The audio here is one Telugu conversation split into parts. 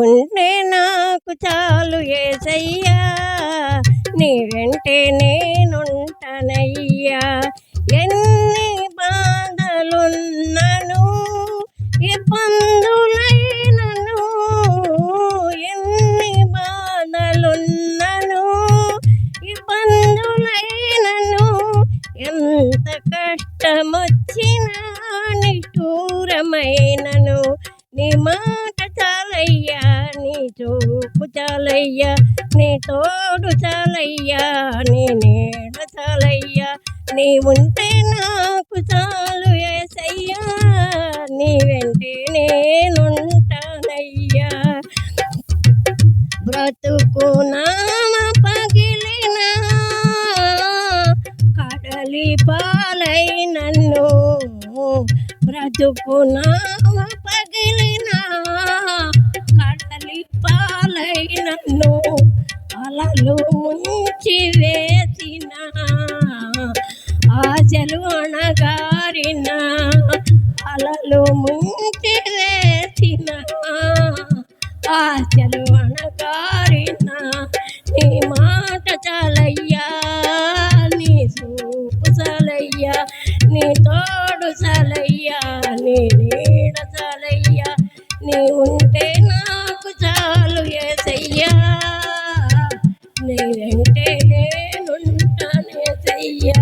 ఉంటే నాకు చాలు యేసయ్యా, నీ వెంటే నేనుంటనయ్యా. ఎన్ని బాధలున్నను ఇబ్బందులైనను, ఎన్ని బాధలున్నను ఇబ్బందులైనను, ఎంత కష్టమొచ్చినా నిష్ఠూరమైనను, నీ మాట చాలయ్యా, నీ చూపు చాలయ్యా, నీ తోడు చాలయ్యా, నీ నీడ చాలయ్యా. నీ ఉంటే నాకు చాలు యేసయ్యా, నీ వెంటే నేనుంటానయ్యా. బ్రతుకు నామ పగిలిన కడలి పాలై నన్ను, బ్రతుకు నామ పగిలిన కడలి పాలై నన్ను, అలలు ముంచి వేసిన ఆశలు అణగారిన, అలలు ముంచి వేసిన ఆశలు అణగారిన, నీ మాట చాలయ్యా, నీ చూపు చాలయ్యా, నీ తోడు చాలయ్యా, నీ నీడ చాలయ్యా. నీ ఉంటే నాకు చాలు యేసయ్యా, నీ వెంటే నేనుంటాను యేసయ్యా.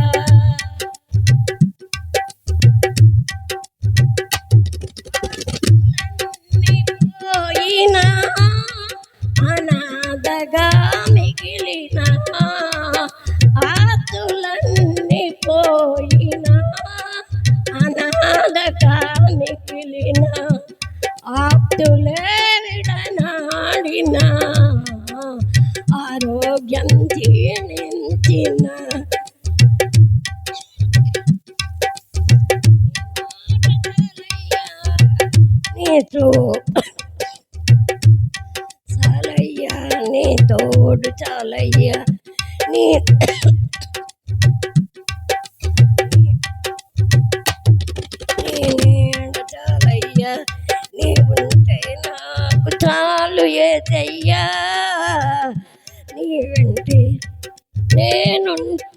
పోయినా అనాథగా మిగిలిన, ఆతులన్నీ పోయినా అనాథగా మిగిలిన, ఆప్తులే విడనాడిన, ఆరోగ్యం క్షీణించిన, నీ చూపు చాలయ్యా, నీ తోడు చాలయ్యా, నీ నీడ చాలయ్యా. నీ ఉంటే నాకు చాలు యేసయ్యా, నీ వెంటే నేనుంటా.